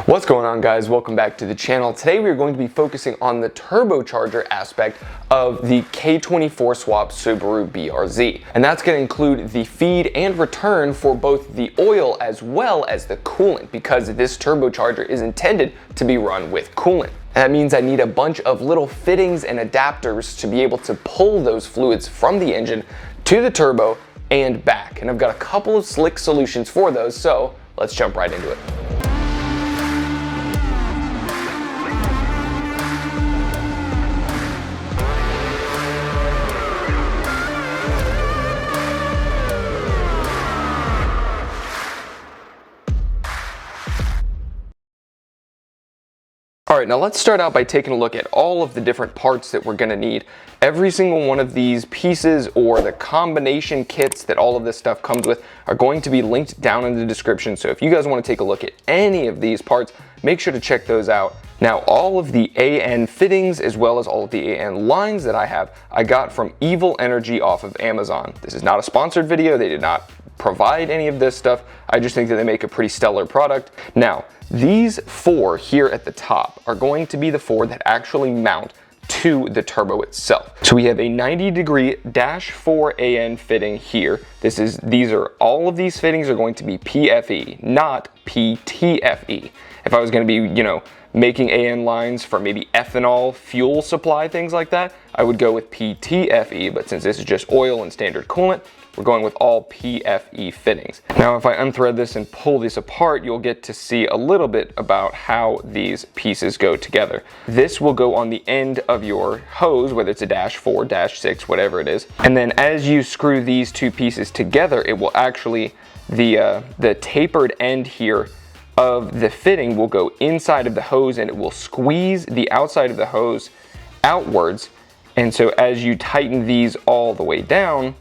What's going on, guys? Welcome back to the channel. Today we are going to be focusing on the turbocharger aspect of the K24 swap Subaru BRZ. And that's going to include the feed and return for both the oil as well as the coolant, because this turbocharger is intended to be run with coolant. And that means I need a bunch of little fittings and adapters to be able to pull those fluids from the engine to the turbo and back. And I've got a couple of slick solutions for those, so let's jump right into it. Alright, now let's start out by taking a look at all of the different parts that we're going to need. Every single one of these pieces or the combination kits that all of this stuff comes with are going to be linked down in the description. So if you guys want to take a look at any of these parts, make sure to check those out. Now, all of the AN fittings as well as all of the AN lines that I have, I got from Evil Energy off of Amazon. This is not a sponsored video. They did not provide any of this stuff. I just think that they make a pretty stellar product. Now, these four here at the top are going to be the four that actually mount to the turbo itself. So we have a 90-degree -4 AN fitting here. All of these fittings are going to be PFE, not PTFE. If I was going to be, making AN lines for maybe ethanol, fuel supply, things like that, I would go with PTFE, but since this is just oil and standard coolant, we're going with all PFE fittings. Now, if I unthread this and pull this apart, you'll get to see a little bit about how these pieces go together. This will go on the end of your hose, whether it's a -4, -6, whatever it is. And then as you screw these two pieces together, it will actually, the tapered end here of the fitting will go inside of the hose and it will squeeze the outside of the hose outwards. And so as you tighten these all the way down,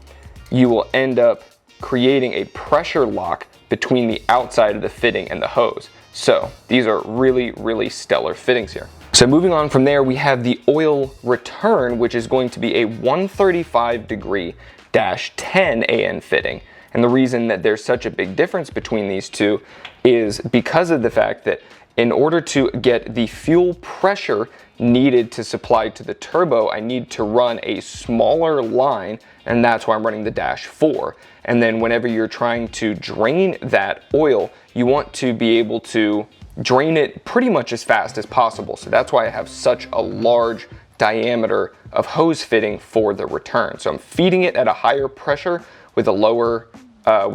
you will end up creating a pressure lock between the outside of the fitting and the hose. So these are really, really stellar fittings here. So moving on from there, we have the oil return, which is going to be a 135-degree -10 AN fitting. And the reason that there's such a big difference between these two is because of the fact that in order to get the fuel pressure needed to supply to the turbo, I need to run a smaller line, and that's why I'm running the -4. And then whenever you're trying to drain that oil, you want to be able to drain it pretty much as fast as possible. So that's why I have such a large diameter of hose fitting for the return. So I'm feeding it at a higher pressure with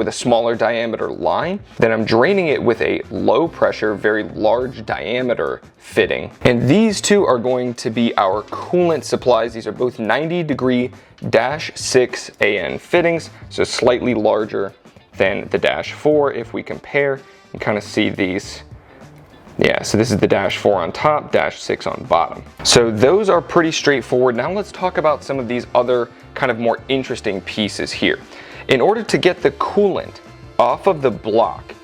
a smaller diameter line, then I'm draining it with a low pressure, very large diameter fitting. And these two are going to be our coolant supplies. These are both 90-degree -6 AN fittings, so slightly larger than the -4 if we compare and kind of see these. Yeah, so this is the -4 on top, -6 on bottom. So those are pretty straightforward. Now let's talk about some of these other kind of more interesting pieces here. In order to get the coolant off of the block,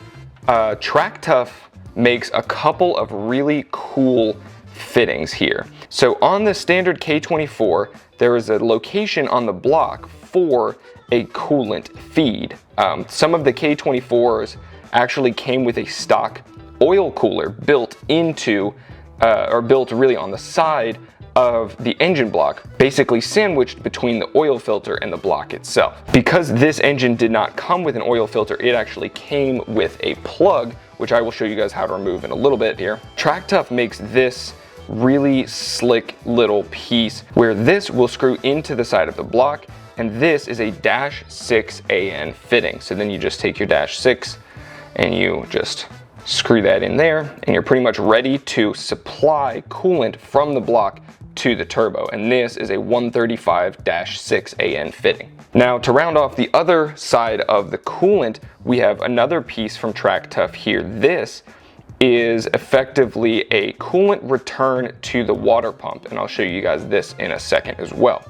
Track Tough makes a couple of really cool fittings here. So on the standard K24, there is a location on the block for a coolant feed. Some of the K24s actually came with a stock oil cooler built into, or built really on the side of the engine block, basically sandwiched between the oil filter and the block itself. Because this engine did not come with an oil filter, it actually came with a plug, which I will show you guys how to remove in a little bit here. Track Tough makes this really slick little piece where this will screw into the side of the block, and this is a -6 AN fitting. So then you just take your -6 and you just screw that in there, and you're pretty much ready to supply coolant from the block to the turbo. And this is a 135-6 AN fitting. Now, to round off the other side of the coolant, we have another piece from Track Tough here. This is effectively a coolant return to the water pump, and I'll show you guys this in a second as well.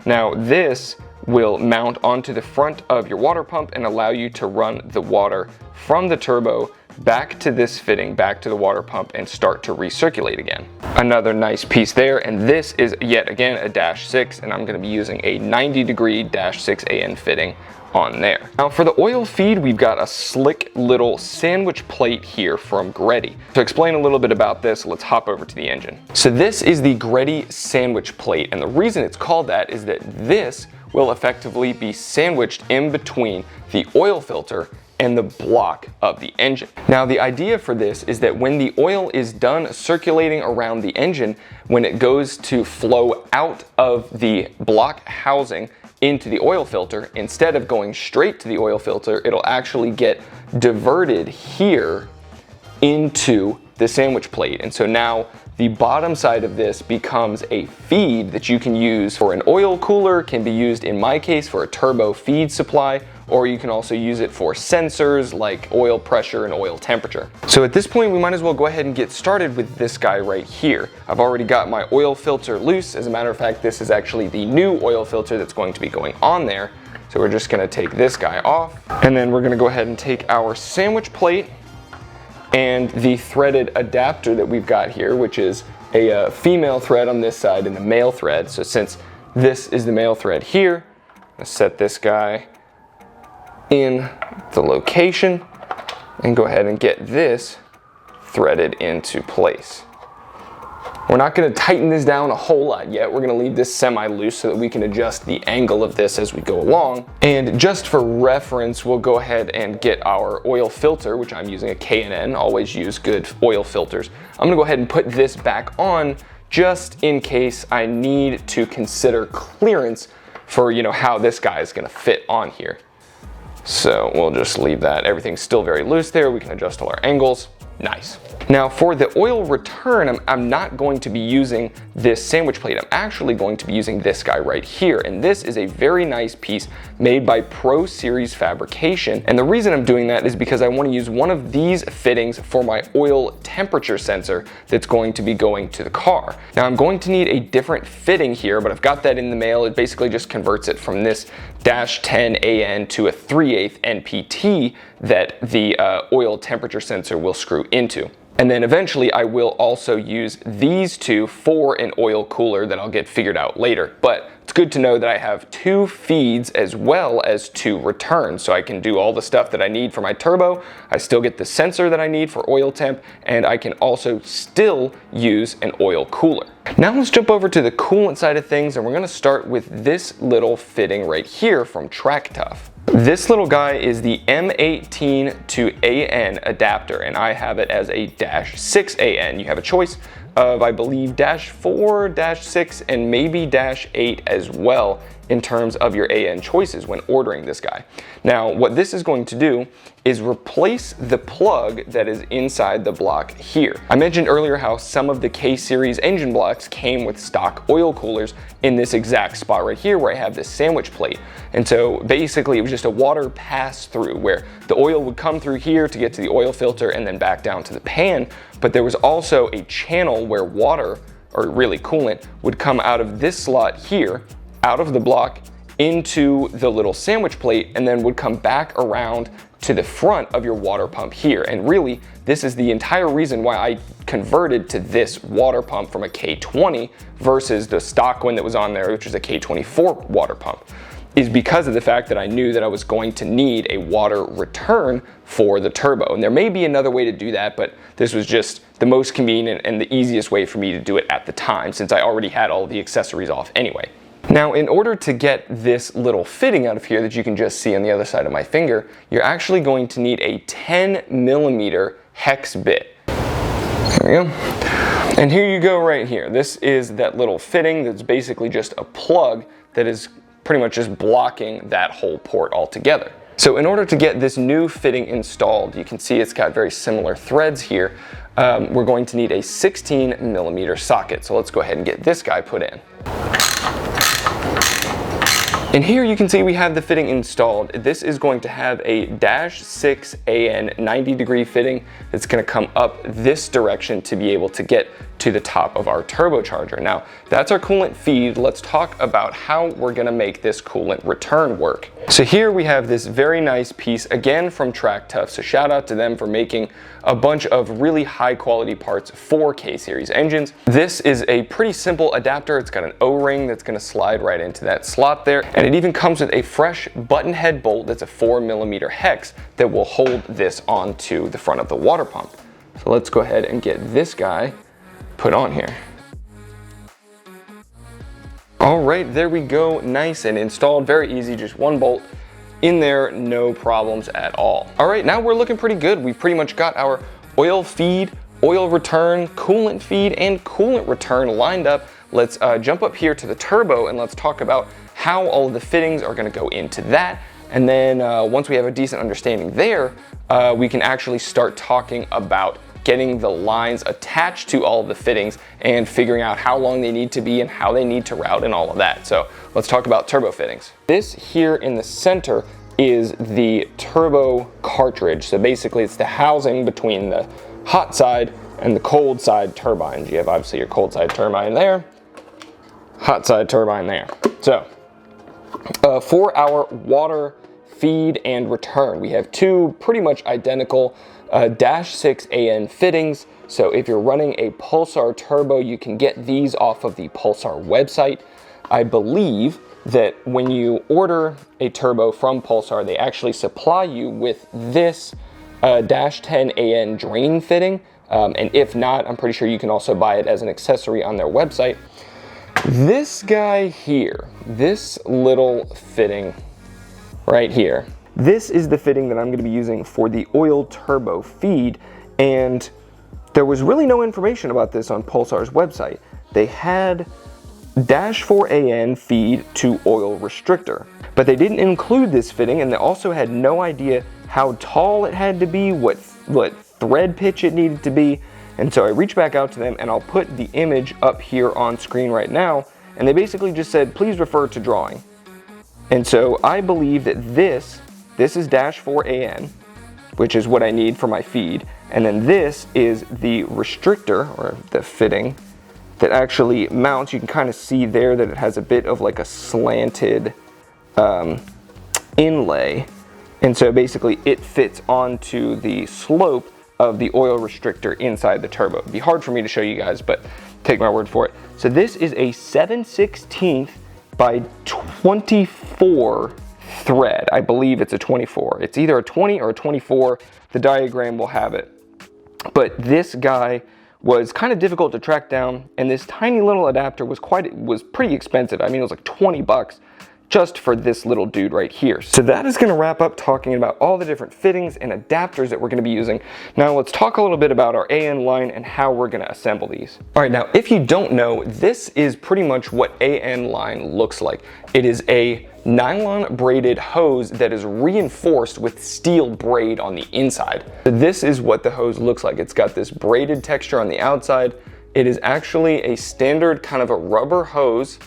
Now, this will mount onto the front of your water pump and allow you to run the water from the turbo back to this fitting, back to the water pump, and start to recirculate again. Another nice piece there, and this is yet again a -6, and I'm going to be using a 90-degree -6 AN fitting on there. Now for the oil feed, we've got a slick little sandwich plate here from Greddy. To explain a little bit about this, let's hop over to the engine. So this is the Greddy sandwich plate, and the reason it's called that is that this will effectively be sandwiched in between the oil filter and the block of the engine. Now the idea for this is that when the oil is done circulating around the engine, when it goes to flow out of the block housing into the oil filter, instead of going straight to the oil filter, it'll actually get diverted here into the sandwich plate. And so now the bottom side of this becomes a feed that you can use for an oil cooler, can be used in my case for a turbo feed supply, or you can also use it for sensors like oil pressure and oil temperature. So at this point, we might as well go ahead and get started with this guy right here. I've already got my oil filter loose. As a matter of fact, this is actually the new oil filter that's going to be going on there. So we're just gonna take this guy off, and then we're gonna go ahead and take our sandwich plate and the threaded adapter that we've got here, which is a female thread on this side and a male thread. So since this is the male thread here, I'm gonna set this guy in the location and go ahead and get this threaded into place. We're not going to tighten this down a whole lot yet. We're going to leave this semi-loose so that we can adjust the angle of this as we go along. And just for reference, we'll go ahead and get our oil filter, which I'm using a K&N, always use good oil filters. I'm going to go ahead and put this back on just in case I need to consider clearance for, you know, how this guy is going to fit on here. So we'll just leave that. Everything's still very loose there. We can adjust all our angles. Nice. Now for the oil return, I'm not going to be using this sandwich plate. I'm actually going to be using this guy right here. And this is a very nice piece made by Pro Series Fabrication. And the reason I'm doing that is because I want to use one of these fittings for my oil temperature sensor that's going to be going to the car. Now I'm going to need a different fitting here, but I've got that in the mail. It basically just converts it from this -10 AN to a 3/8 NPT that the oil temperature sensor will screw into. And then eventually I will also use these two for an oil cooler that I'll get figured out later. But it's good to know that I have two feeds as well as two returns, so I can do all the stuff that I need for my turbo. I still get the sensor that I need for oil temp, and I can also still use an oil cooler. Now let's jump over to the coolant side of things, and we're gonna start with this little fitting right here from Track Tough. This little guy is the M18 to AN adapter, and I have it as a -6 AN. You have a choice of, I believe, -4, -6, and maybe -8 as well in terms of your AN choices when ordering this guy. Now, what this is going to do is replace the plug that is inside the block here. I mentioned earlier how some of the K-series engine blocks came with stock oil coolers in this exact spot right here where I have this sandwich plate. And so basically it was just a water pass through where the oil would come through here to get to the oil filter and then back down to the pan. But there was also a channel where water, or really coolant, would come out of this slot here, out of the block into the little sandwich plate, and then would come back around to the front of your water pump here. And really, this is the entire reason why I converted to this water pump from a K20 versus the stock one that was on there, which is a K24 water pump, is because of the fact that I knew that I was going to need a water return for the turbo. And there may be another way to do that, but this was just the most convenient and the easiest way for me to do it at the time, since I already had all the accessories off anyway. Now, in order to get this little fitting out of here that you can just see on the other side of my finger, you're actually going to need a 10mm hex bit. There we go. And here you go right here. This is that little fitting that's basically just a plug that is pretty much just blocking that whole port altogether. So in order to get this new fitting installed, you can see it's got very similar threads here. We're going to need a 16mm socket. So let's go ahead and get this guy put in. And here you can see we have the fitting installed. This is going to have a -6 AN 90-degree fitting that's going to come up this direction to be able to get to the top of our turbocharger. Now, that's our coolant feed. Let's talk about how we're gonna make this coolant return work. So here we have this very nice piece, again from Track Tough, so shout out to them for making a bunch of really high quality parts for K-Series engines. This is a pretty simple adapter. It's got an O-ring that's gonna slide right into that slot there, and it even comes with a fresh button head bolt that's a 4mm hex that will hold this onto the front of the water pump. So let's go ahead and get this guy put on here. All right, there we go, nice and installed, very easy, just one bolt in there, no problems at all. All right, now we're looking pretty good. We've pretty much got our oil feed, oil return, coolant feed, and coolant return lined up. Let's jump up here to the turbo and let's talk about how all of the fittings are gonna go into that. And then once we have a decent understanding there, we can actually start talking about getting the lines attached to all of the fittings and figuring out how long they need to be and how they need to route and all of that. So let's talk about turbo fittings. This here in the center is the turbo cartridge. So basically it's the housing between the hot side and the cold side turbines. You have obviously your cold side turbine there, hot side turbine there. So for our water feed and return, we have two pretty much identical -6 AN fittings. So if you're running a Pulsar turbo, you can get these off of the Pulsar website. I believe that when you order a turbo from Pulsar, they actually supply you with this -10 AN drain fitting. And if not, I'm pretty sure you can also buy it as an accessory on their website. This guy here, this little fitting right here, this is the fitting that I'm going to be using for the oil turbo feed, and there was really no information about this on Pulsar's website. They had -4 AN feed to oil restrictor, but they didn't include this fitting, and they also had no idea how tall it had to be, what thread pitch it needed to be. And so I reached back out to them, and I'll put the image up here on screen right now, and they basically just said, please refer to drawing. And so I believe that this is -4 AN, which is what I need for my feed. And then this is the restrictor, or the fitting, that actually mounts. You can kind of see there that it has a bit of like a slanted inlay. And so basically it fits onto the slope of the oil restrictor inside the turbo. It'd be hard for me to show you guys, but take my word for it. So this is a 7/16 by 24 thread. I believe it's a 24. It's either a 20 or a 24. The diagram will have it. But this guy was kind of difficult to track down, and this tiny little adapter was pretty expensive. I mean, it was like 20 bucks just for this little dude right here. So that is gonna wrap up talking about all the different fittings and adapters that we're gonna be using. Now let's talk a little bit about our AN line and how we're gonna assemble these. All right, now if you don't know, this is pretty much what AN line looks like. It is a nylon braided hose that is reinforced with steel braid on the inside. This is what the hose looks like. It's got this braided texture on the outside. It is actually a standard kind of a rubber hose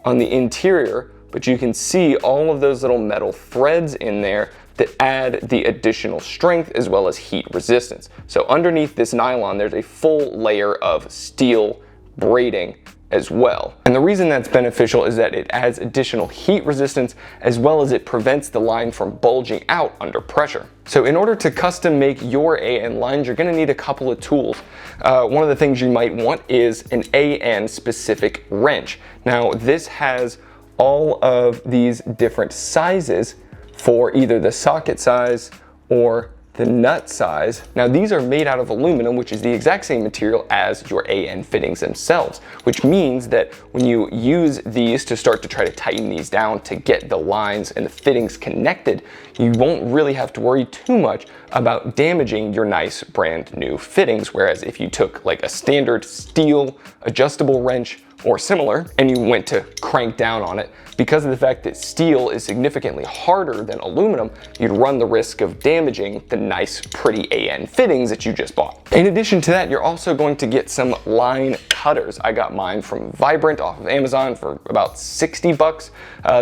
on the interior, but you can see all of those little metal threads in there that add the additional strength as well as heat resistance. So underneath this nylon, there's a full layer of steel braiding as well. And the reason that's beneficial is that it adds additional heat resistance as well as it prevents the line from bulging out under pressure. So in order to custom make your AN lines, you're gonna need a couple of tools. One of the things you might want is an AN specific wrench. Now this has all of these different sizes for either the socket size or the nut size. Now these are made out of aluminum, which is the exact same material as your AN fittings themselves, which means that when you use these to start to try to tighten these down to get the lines and the fittings connected, you won't really have to worry too much about damaging your nice brand new fittings. Whereas if you took like a standard steel adjustable wrench or similar and you went to crank down on it, because of the fact that steel is significantly harder than aluminum, you'd run the risk of damaging the nice pretty AN fittings that you just bought. In addition to that, you're also going to get some line cutters. I got mine from Vibrant off of Amazon for about 60 bucks.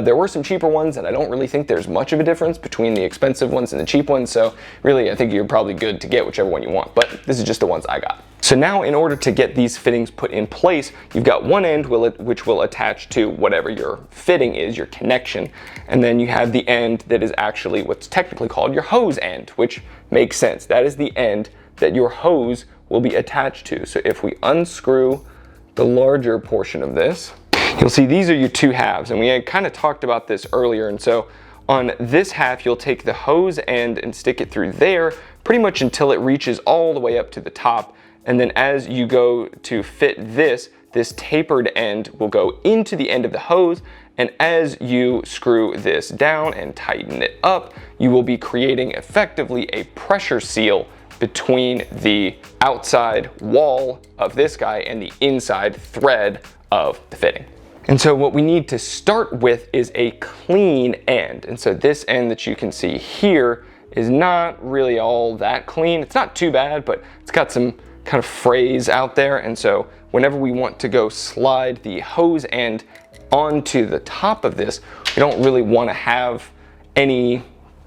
There were some cheaper ones, and I don't really think there's much of a difference between the expensive ones and the cheap ones, so really I think you're probably good to get whichever one you want, but this is just the ones I got. So now in order to get these fittings put in place, you've got one end which will attach to whatever your fitting is, your connection, and then you have the end that is actually what's technically called your hose end, which makes sense. That is the end that your hose will be attached to. So if we unscrew the larger portion of this, you'll see these are your two halves, and we had kind of talked about this earlier. And so on this half, you'll take the hose end and stick it through there pretty much until it reaches all the way up to the top. And then as you go to fit this tapered end will go into the end of the hose. And as you screw this down and tighten it up, you will be creating effectively a pressure seal between the outside wall of this guy and the inside thread of the fitting. And so what we need to start with is a clean end. And so this end that you can see here is not really all that clean. It's not too bad, but it's got some kind of frays out there. And so whenever we want to go slide the hose end onto the top of this, we don't really want to have any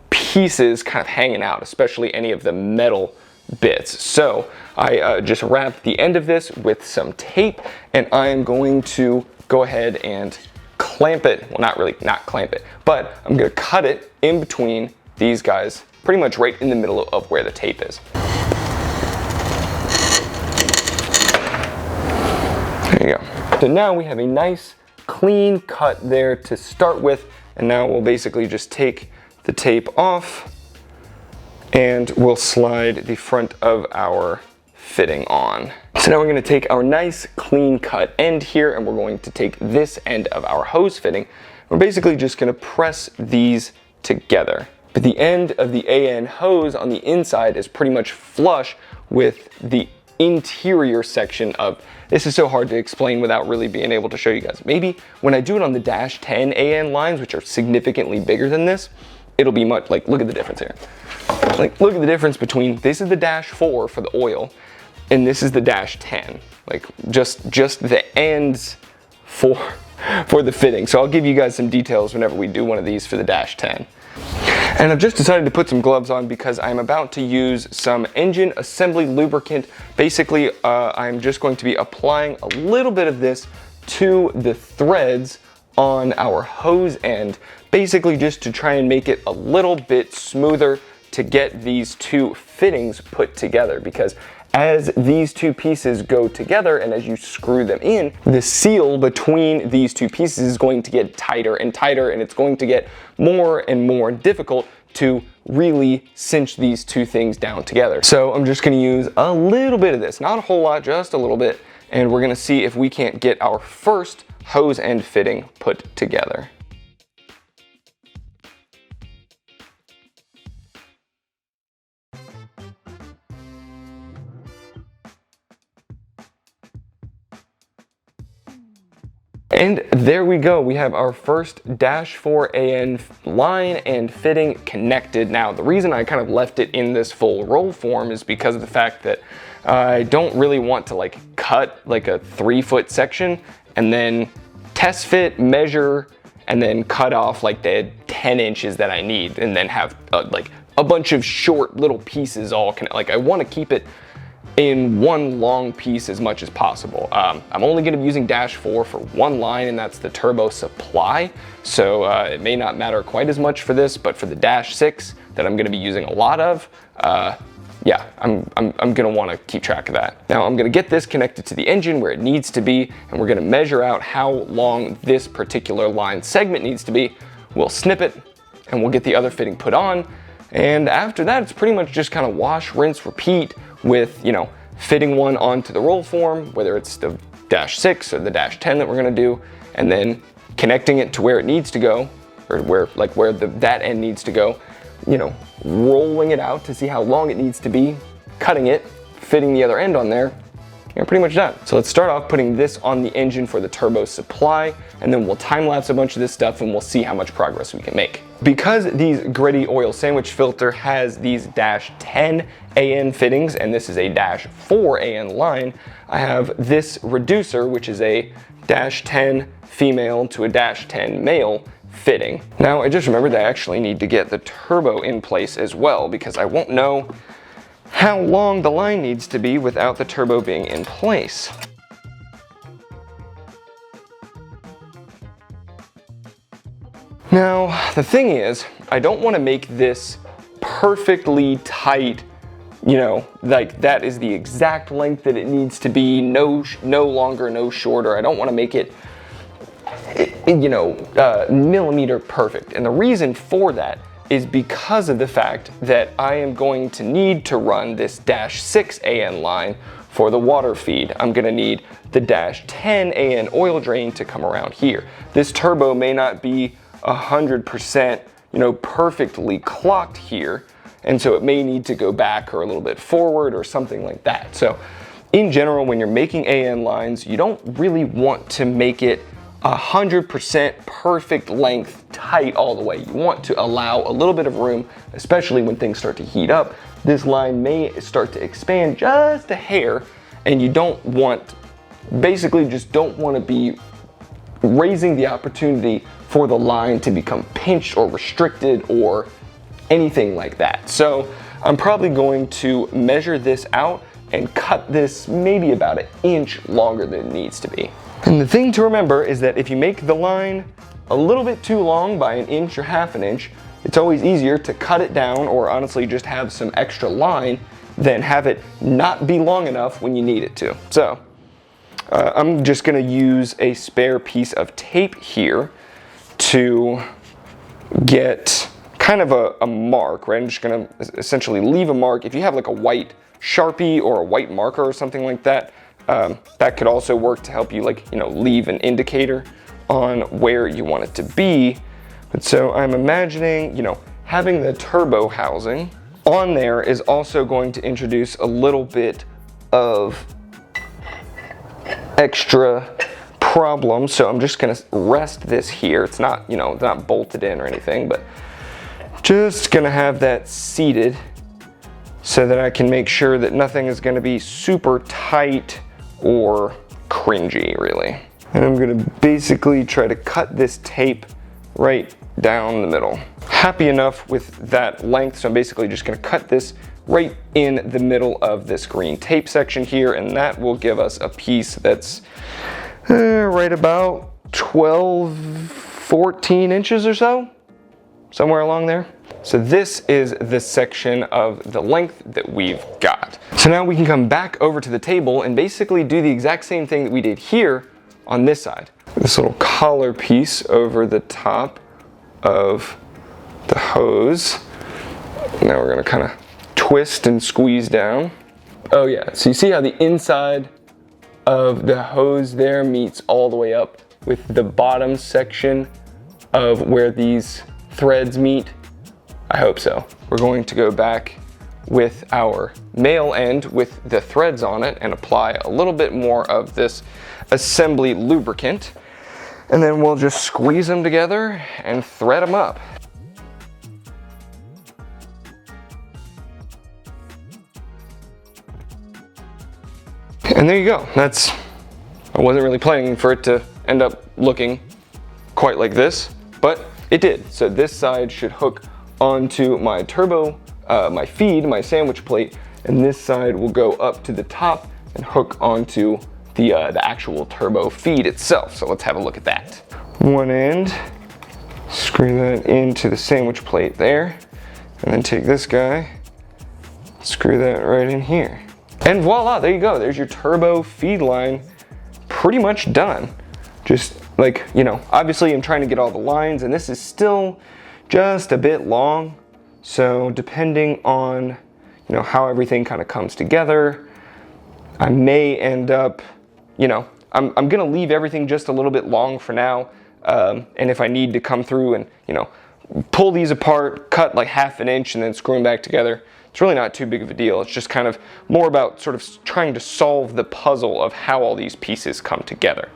pieces kind of hanging out, especially any of the metal bits. So I just wrap the end of this with some tape, and I am going to go ahead and clamp it. Well, not clamp it, but I'm going to cut it in between these guys, pretty much right in the middle of where the tape is. There you go. So now we have a nice clean cut there to start with, and now we'll basically just take the tape off and we'll slide the front of our fitting on. So now we're going to take our nice clean cut end here, and we're going to take this end of our hose fitting. We're basically just going to press these together. But the end of the AN hose on the inside is pretty much flush with the interior section of, this is so hard to explain without really being able to show you guys. Maybe when I do it on the dash 10 AN lines, which are significantly bigger than this, it'll be much, like, look at the difference here. Like, look at the difference between, this is the dash 4 for the oil, and this is the dash 10. Like, just the ends for the fitting. So I'll give you guys some details whenever we do one of these for the dash 10. And I've just decided to put some gloves on because I'm about to use some engine assembly lubricant. Basically, I'm just going to be applying a little bit of this to the threads on our hose end, basically just to try and make it a little bit smoother to get these two fittings put together, because as these two pieces go together and as you screw them in, the seal between these two pieces is going to get tighter and tighter, and it's going to get more and more difficult to really cinch these two things down together. So I'm just gonna use a little bit of this, not a whole lot, just a little bit, and we're gonna see if we can't get our first hose end fitting put together. And there we go, we have our first dash 4 AN line and fitting connected. Now, the reason I kind of left it in this full roll form is because of the fact that I don't really want to like cut like a 3-foot section and then test fit, measure, and then cut off like the 10 inches that I need, and then have like a bunch of short little pieces all connect. Like, I want to keep it in one long piece as much as possible. I'm only going to be using dash 4 for one line, and that's the turbo supply. So it may not matter quite as much for this, but for the dash 6 that I'm going to be using a lot of, yeah, I'm going to want to keep track of that. Now I'm going to get this connected to the engine where it needs to be, and we're going to measure out how long this particular line segment needs to be. We'll snip it, and we'll get the other fitting put on. And after that, it's pretty much just kind of wash, rinse, repeat with, you know, fitting one onto the roll form, whether it's the dash 6 or the dash 10 that we're going to do, and then connecting it to where it needs to go, or where that end needs to go, you know, rolling it out to see how long it needs to be, cutting it, fitting the other end on there. You're pretty much done. So let's start off putting this on the engine for the turbo supply, and then we'll time lapse a bunch of this stuff and we'll see how much progress we can make. Because these Gritty oil sandwich filter has these dash 10 AN fittings, and this is a dash 4 AN line, I have this reducer, which is a dash 10 female to a dash 10 male fitting. Now I just remembered that I actually need to get the turbo in place as well, because I won't know how long the line needs to be without the turbo being in place. Now, the thing is, I don't want to make this perfectly tight, you know, like that is the exact length that it needs to be, no longer, no shorter. I don't want to make it, you know, millimeter perfect. And the reason for that is because of the fact that I am going to need to run this -6 AN line for the water feed. I'm going to need the -10 AN oil drain to come around here. This turbo may not be 100%, you know, perfectly clocked here, and so it may need to go back or a little bit forward or something like that. So in general, when you're making AN lines, you don't really want to make it 100% perfect length tight all the way. You want to allow a little bit of room, especially when things start to heat up. This line may start to expand just a hair, and you don't want, basically just don't want to be raising the opportunity for the line to become pinched or restricted or anything like that. So I'm probably going to measure this out and cut this maybe about 1 inch longer than it needs to be. And the thing to remember is that if you make the line a little bit too long by 1 inch or 1/2 inch, it's always easier to cut it down or honestly just have some extra line than have it not be long enough when you need it to. So I'm just gonna use a spare piece of tape here to get kind of a mark, right? I'm just gonna essentially leave a mark. If you have like a white Sharpie or a white marker or something like that, that could also work to help you, like, you know, leave an indicator on where you want it to be. But so I'm imagining, you know, having the turbo housing on there is also going to introduce a little bit of extra problem. So I'm just gonna rest this here. It's not, you know, it's not bolted in or anything, but just gonna have that seated so that I can make sure that nothing is gonna be super tight or cringy, really. And I'm gonna basically try to cut this tape right down the middle. Happy enough with that length, so I'm basically just gonna cut this right in the middle of this green tape section here, and that will give us a piece that's right about 12, 14 inches or so, somewhere along there. So this is the section of the length that we've got. So now we can come back over to the table and basically do the exact same thing that we did here on this side. This little collar piece over the top of the hose. Now we're gonna kind of twist and squeeze down. Oh yeah, so you see how the inside of the hose there meets all the way up with the bottom section of where these threads meet? I hope so. We're going to go back with our male end with the threads on it and apply a little bit more of this assembly lubricant, and then we'll just squeeze them together and thread them up. And there you go. That's, I wasn't really planning for it to end up looking quite like this, but it did. So this side should hook onto my turbo, my feed, my sandwich plate, and this side will go up to the top and hook onto the actual turbo feed itself. So let's have a look at that. One end, screw that into the sandwich plate there, and then take this guy, screw that right in here. And voila, there you go. There's your turbo feed line pretty much done. Just like, you know, obviously I'm trying to get all the lines, and this is still just a bit long. So depending on, you know, how everything kind of comes together, I may end up, you know, I'm gonna leave everything just a little bit long for now. And if I need to come through and, you know, pull these apart, cut like 1/2 inch and then screw them back together, it's really not too big of a deal. It's just kind of more about sort of trying to solve the puzzle of how all these pieces come together.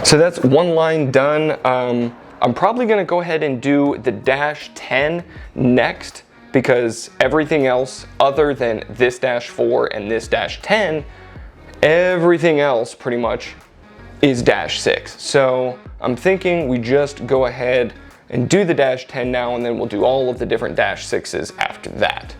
So that's one line done. I'm probably gonna go ahead and do the -10 next, because everything else other than this -4 and this -10, everything else pretty much is -6. So I'm thinking we just go ahead and do the -10 now, and then we'll do all of the different -6s after that.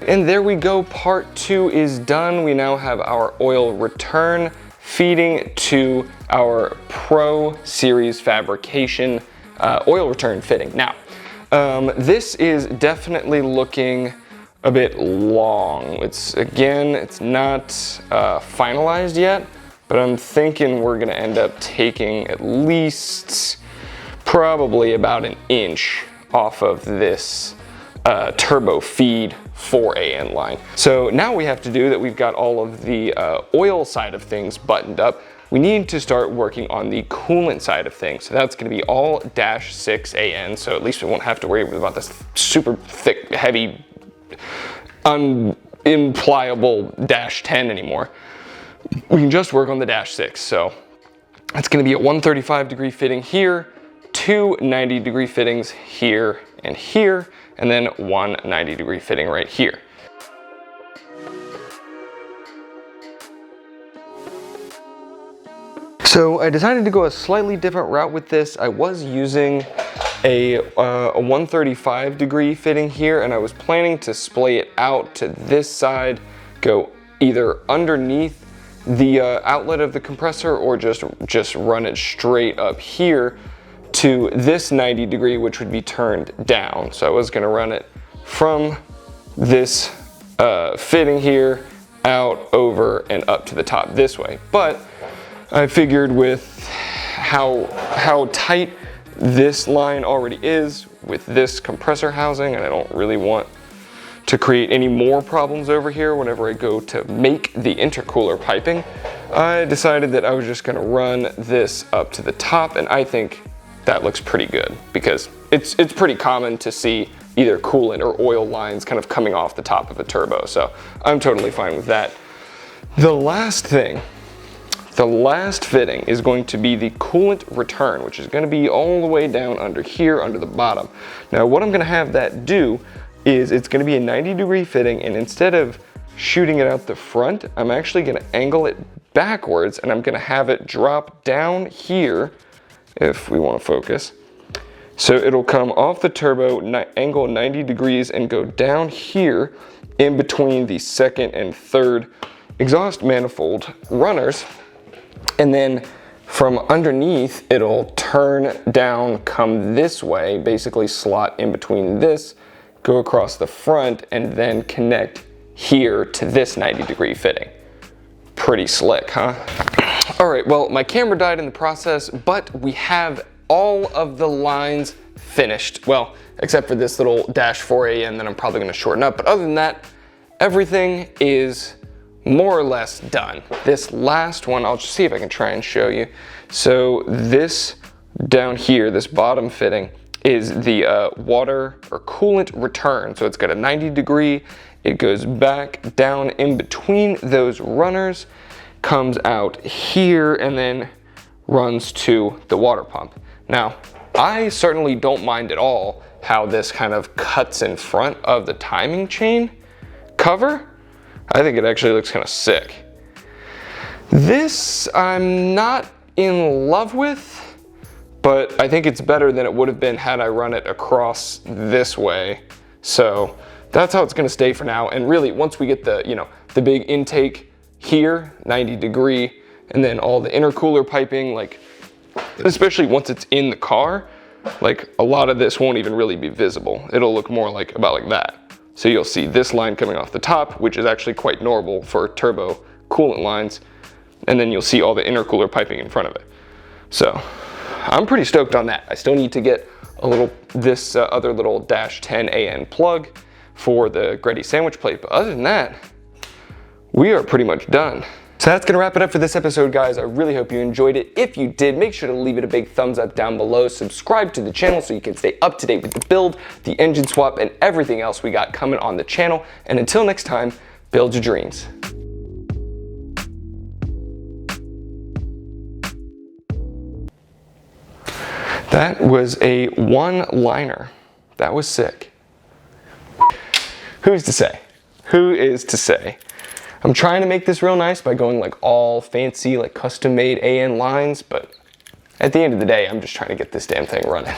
And there we go, part 2 is done. We now have our oil return feeding to our Pro Series fabrication oil return fitting. Now, this is definitely looking a bit long. It's not finalized yet, but I'm thinking we're gonna end up taking at least probably about an inch off of this turbo feed 4AN line. So now we have to do that. We've got all of the oil side of things buttoned up. We need to start working on the coolant side of things. So that's gonna be all -6AN. So at least we won't have to worry about this super thick, heavy, impliable -10 anymore. We can just work on the -6. So it's gonna be a 135-degree fitting here, 2 90-degree fittings here and here, and then 1 90-degree fitting right here. So I decided to go a slightly different route with this. I was using a 135-degree fitting here, and I was planning to splay it out to this side, go either underneath the outlet of the compressor or just run it straight up here to this 90-degree, which would be turned down. So I was gonna run it from this fitting here out, over, and up to the top this way. But I figured with how tight this line already is with this compressor housing, and I don't really want to create any more problems over here whenever I go to make the intercooler piping, I decided that I was just gonna run this up to the top, and I think that looks pretty good because it's pretty common to see either coolant or oil lines kind of coming off the top of a turbo. So I'm totally fine with that. The last fitting is going to be the coolant return, which is going to be all the way down under here, under the bottom. Now what I'm going to have that do is it's going to be a 90-degree fitting, and instead of shooting it out the front, I'm actually going to angle it backwards, and I'm going to have it drop down here, if we want to focus. So it'll come off the turbo, angle 90 degrees, and go down here in between the second and third exhaust manifold runners. And then from underneath, it'll turn down, come this way, basically slot in between this, go across the front, and then connect here to this 90-degree fitting. Pretty slick, huh? All right, well, my camera died in the process, but we have all of the lines finished. Well, except for this little -4AN that I'm probably gonna shorten up, but other than that, everything is more or less done. This last one, I'll just see if I can try and show you. So this down here, this bottom fitting, is the water or coolant return. So it's got a 90-degree, it goes back down in between those runners, comes out here, and then runs to the water pump. Now, I certainly don't mind at all how this kind of cuts in front of the timing chain cover. I think it actually looks kind of sick. This I'm not in love with, but I think it's better than it would have been had I run it across this way. So that's how it's gonna stay for now. And really, once we get the, the big intake here, 90-degree, and then all the intercooler piping, like, especially once it's in the car, like a lot of this won't even really be visible. It'll look more like about like that. So you'll see this line coming off the top, which is actually quite normal for turbo coolant lines. And then you'll see all the intercooler piping in front of it. So I'm pretty stoked on that. I still need to get this other little -10AN plug for the Greddy sandwich plate. But other than that, we are pretty much done. So that's gonna wrap it up for this episode, guys. I really hope you enjoyed it. If you did, make sure to leave it a big thumbs up down below. Subscribe to the channel so you can stay up to date with the build, the engine swap, and everything else we got coming on the channel. And until next time, build your dreams. That was a one-liner. That was sick. Who's to say? Who is to say? I'm trying to make this real nice by going like all fancy, like custom made AN lines, but at the end of the day, I'm just trying to get this damn thing running.